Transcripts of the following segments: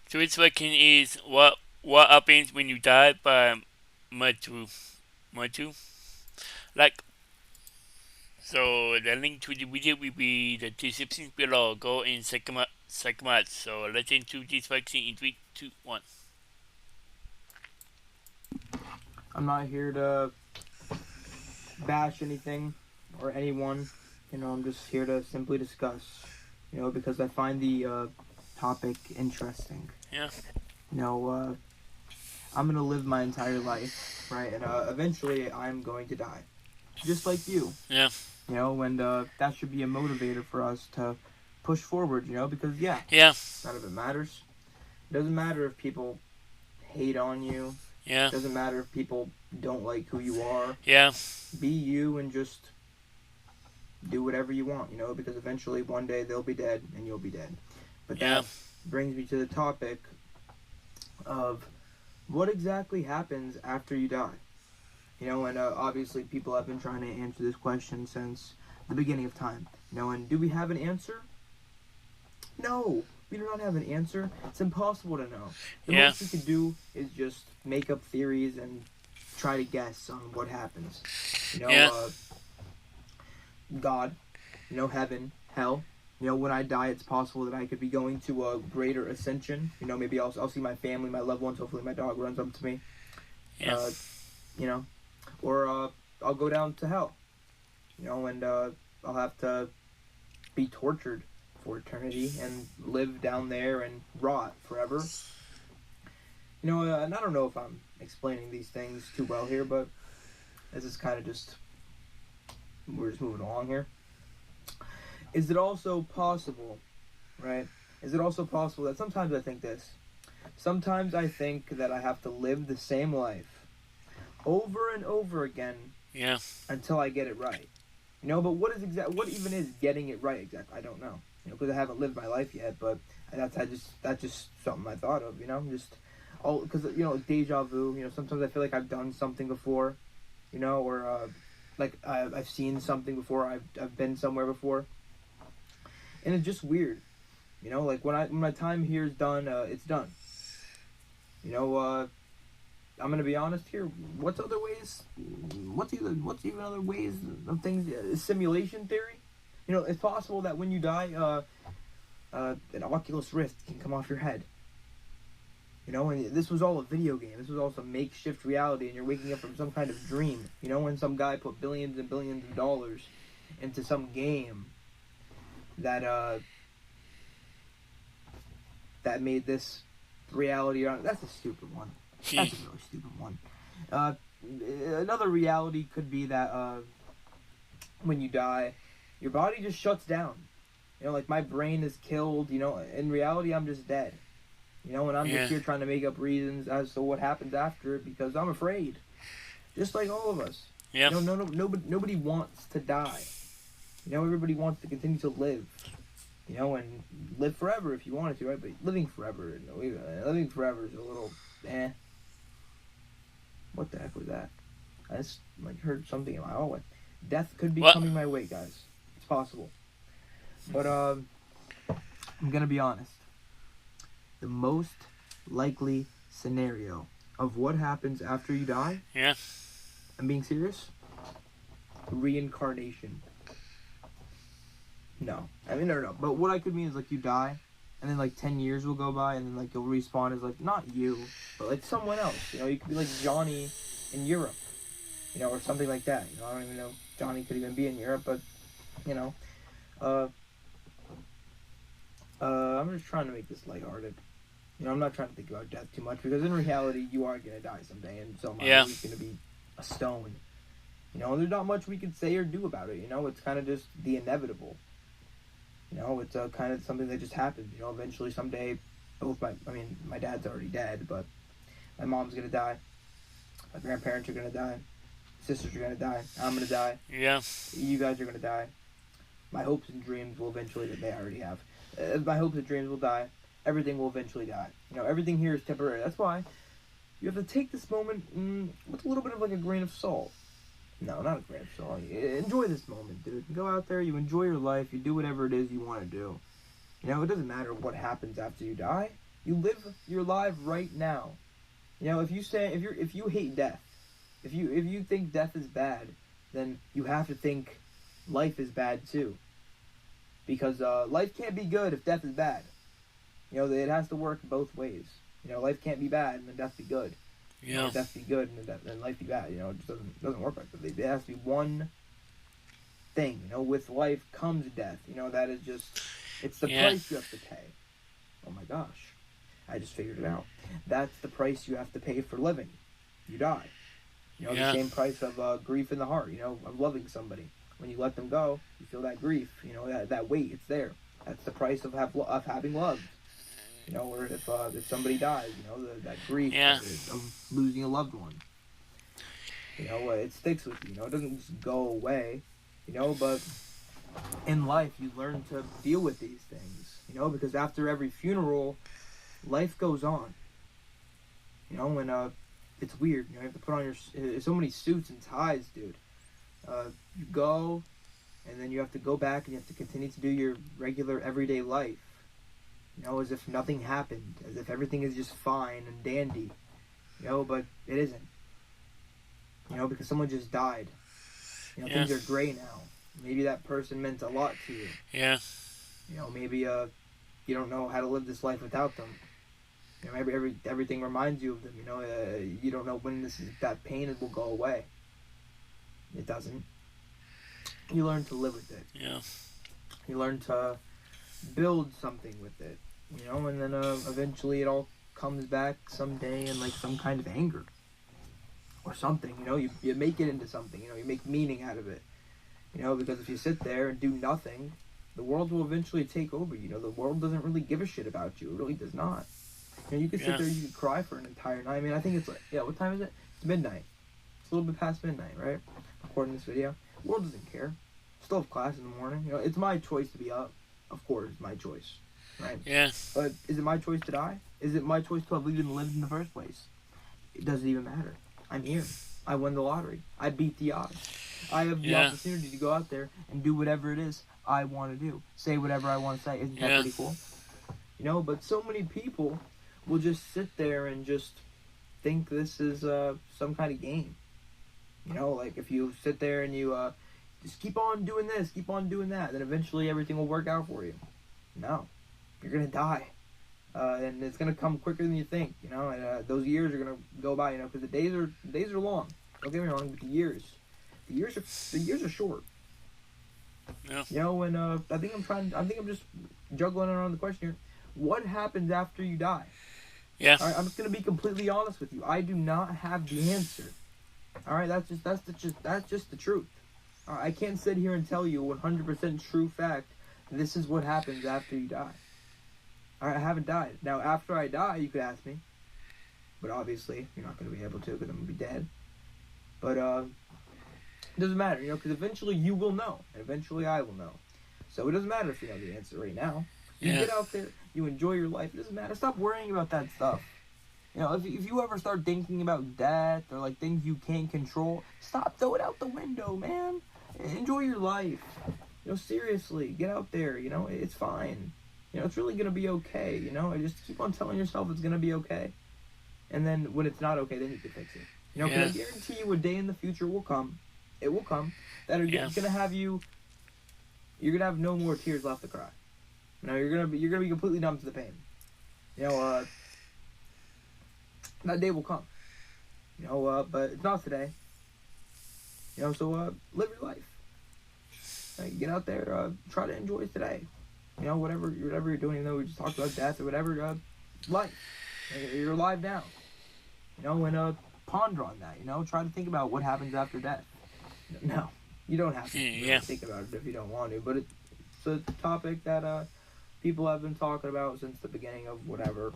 So this question is what happens when you die by Matu Matu? Like so the link to the video will be the description below. Go in second. So let's into this question in 3, 2, 1. I'm not here to bash anything or anyone. I'm just here to simply discuss. Because I find the topic interesting. Yeah. You know, uh, I'm gonna live my entire life, right? And eventually, I'm going to die, just like you. Yeah. And that should be a motivator for us to push forward. Because Yeah. none of it matters. It doesn't matter if people hate on you. Yeah. It doesn't matter if people don't like who you are. Yeah. Be you and just do whatever you want, because eventually one day they'll be dead and you'll be dead. But Yeah. that brings me to the topic of what exactly happens after you die. And obviously people have been trying to answer this question since the beginning of time. And do we have an answer? No, we do not have an answer. It's impossible to know. The Yeah. most we can do is just make up theories and try to guess on what happens. Yeah. God, heaven, hell. When I die, it's possible that I could be going to a greater ascension. Maybe I'll see my family, my loved ones. Hopefully, my dog runs up to me. Yeah. Or I'll go down to hell. And I'll have to be tortured for eternity and live down there and rot forever. And I don't know if I'm explaining these things too well here, but this is kind of we're just moving along here. Is it also possible, right? Is it also possible that sometimes I think this? Sometimes I think that I have to live the same life over and over again Yeah. until I get it right. But what even is getting it right exactly? I don't know. Because I haven't lived my life yet, but that's just something I thought of. Because deja vu. Sometimes I feel like I've done something before, or like I've seen something before. I've been somewhere before, and it's just weird. Like when my time here is done, it's done. I'm gonna be honest here. What's other ways? What's even other ways of things? Simulation theory. It's possible that when you die, an Oculus Rift can come off your head. And this was all a video game. This was all some makeshift reality, and you're waking up from some kind of dream. When some guy put billions and billions of dollars into some game that that made this reality. That's a stupid one. That's a really stupid one. Another reality could be that when you die, your body just shuts down. Like my brain is killed. In reality, I'm just dead. And I'm just here trying to make up reasons as to what happens after it because I'm afraid. Just like all of us. Yeah. Nobody wants to die. Everybody wants to continue to live. And live forever if you wanted to, right? But living forever is a little, eh. What the heck was that? I just heard something in my hallway. Death could be coming my way, guys. It's possible. But I'm gonna be honest. The most likely scenario of what happens after you die. Yeah. I'm being serious. Reincarnation. No. No. But what I could mean is you die, and then 10 years will go by, and then you'll respawn as not you, but someone else. You could be like Johnny in Europe, or something like that. I don't even know if Johnny could even be in Europe, but I'm just trying to make this lighthearted. I'm not trying to think about death too much because in reality, you are gonna die someday, and so my body's gonna be a stone. There's not much we can say or do about it. It's kind of just the inevitable. It's kind of something that just happens. Eventually someday, my dad's already dead, but my mom's gonna die. My grandparents are gonna die. Sisters are gonna die. I'm gonna die. Yeah. You guys are gonna die. My hopes and dreams will eventually, they already have. My hopes and dreams will die. Everything will eventually die. Everything here is temporary. That's why you have to take this moment with a little bit of a grain of salt. No, not a grain of salt. Enjoy this moment, dude. Go out there, you enjoy your life, you do whatever it is you want to do. It doesn't matter what happens after you die. You live your life right now. You know, if you hate death, if you think death is bad, then you have to think life is bad too. Because life can't be good if death is bad. You know, it has to work both ways. You know, life can't be bad and then death be good. You know, Yeah. or death be good and then life be bad. You know, it just doesn't work like that. It has to be one thing. You know, with life comes death. You know, that is just, it's the Yeah. price you have to pay. Oh my gosh, I just figured it out. That's the price you have to pay for living. You die. You know, the Yeah. same price of grief in the heart. You know, of loving somebody. When you let them go, you feel that grief. You know, that weight. It's there. That's the price of having loved. You know, or if somebody dies, you know, that grief Yeah. of losing a loved one. You know, it sticks with you. You know, it doesn't just go away. You know, but in life, you learn to deal with these things. You know, because after every funeral, life goes on. You know, and it's weird. You know, you have to put on so many suits and ties, dude. You go, and then you have to go back, and you have to continue to do your regular everyday life. You know, as if nothing happened, as if everything is just fine and dandy. You know, but it isn't. You know, because someone just died. You know, Yeah. things are gray now. Maybe that person meant a lot to you. Yeah. You know, maybe you don't know how to live this life without them. You know, everything reminds you of them. You know, you don't know when that pain will go away. It doesn't. You learn to live with it. Yeah. You learn to build something with it. You know, and then eventually it all comes back someday in like some kind of anger or something. You know, you make it into something. You know, you make meaning out of it. You know, because if you sit there and do nothing, the world will eventually take over. You know, the world doesn't really give a shit about you. It really does not. You know, you could sit there, you could cry for an entire night. I mean, I think it's like, yeah, what time is it? It's midnight. It's a little bit past midnight, right? Recording this video. The world doesn't care. Still have class in the morning. You know, it's my choice to be up. Of course, it's my choice, right? Yeah. But is it my choice to die? Is it my choice to have even lived in the first place? It doesn't even matter. I'm here. I won the lottery. I beat the odds. I have the opportunity to go out there and do whatever it is I want to do. Say whatever I want to say. Isn't that pretty cool? You know, but so many people will just sit there and just think this is some kind of game. You know, like if you sit there and you just keep on doing this, keep on doing that, then eventually everything will work out for you. No. You're going to die. And it's going to come quicker than you think, you know, and those years are going to go by, you know, because the days are long. Don't get me wrong, but the years are short. Yeah. You know, and I think I'm just juggling around the question here. What happens after you die? Yeah. All right, I'm just gonna be completely honest with you. I do not have the answer. All right, that's just the truth. I can't sit here and tell you 100% true fact. This is what happens after you die. All right, I haven't died. Now, after I die, you could ask me, but obviously you're not gonna be able to because I'm gonna be dead. But it doesn't matter, you know, because eventually you will know, and eventually I will know. So it doesn't matter if you know the answer right now. You get out there, you enjoy your life. It doesn't matter. Stop worrying about that stuff. You know, if you ever start thinking about death or like things you can't control, stop. Throw it out the window, man. Enjoy your life. You know, seriously, get out there. You know, it's fine. You know, it's really gonna be okay. You know, just keep on telling yourself it's gonna be okay. And then when it's not okay, then you can fix it. You know, because I guarantee you a day in the future will come. It will come that are gonna have you. You're gonna have no more tears left to cry. You know, you're gonna be completely numb to the pain. You know, that day will come. You know, but it's not today. You know, so live your life. Get out there, try to enjoy today. You know, whatever you're doing. Even though we just talked about death or whatever, life. You're alive now. You know, and ponder on that. You know, try to think about what happens after death. No, you don't have to really think about it if you don't want to. But it's a topic that people have been talking about since the beginning of whatever.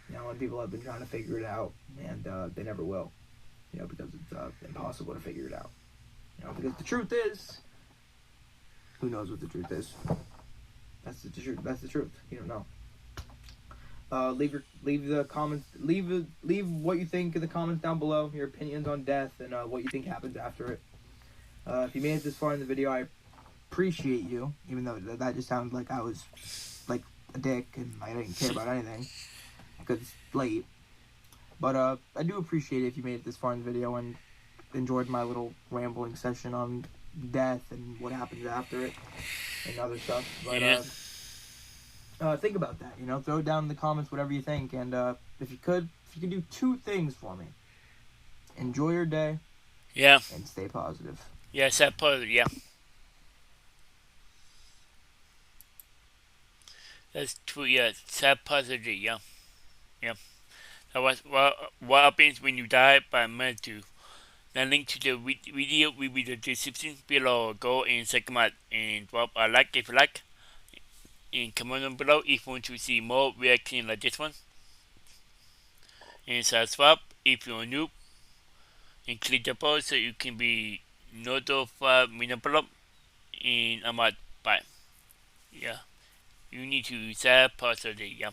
You know, and people have been trying to figure it out, and they never will. You know, because it's impossible to figure it out. You know, because the truth is, who knows what the truth is? That's the truth. That's the truth. You don't know. Leave the comments. Leave what you think in the comments down below. Your opinions on death and what you think happens after it. If you made it this far in the video, I appreciate you. Even though that just sounds like I was like a dick and I didn't care about anything. because it's late. But I do appreciate it if you made it this far in the video and enjoyed my little rambling session on death and what happens after it and other stuff. But Yeah. think about that. Throw it down in the comments, whatever you think. And if you could do two things for me: enjoy your day Yeah. and stay positive. Yeah. Sad positive. Yeah. That's true. Yeah. Sad positive. Yeah. Yeah. That was what happens when you die by Matthew. The link to the video will be in the description below. Go and check them out and drop a like if you like. And comment down below if you want to see more reaction like this one. And subscribe if you're new. And click the bell so you can be notified when I upload. And I'm out. Bye. Yeah. You need to set positive. Yeah.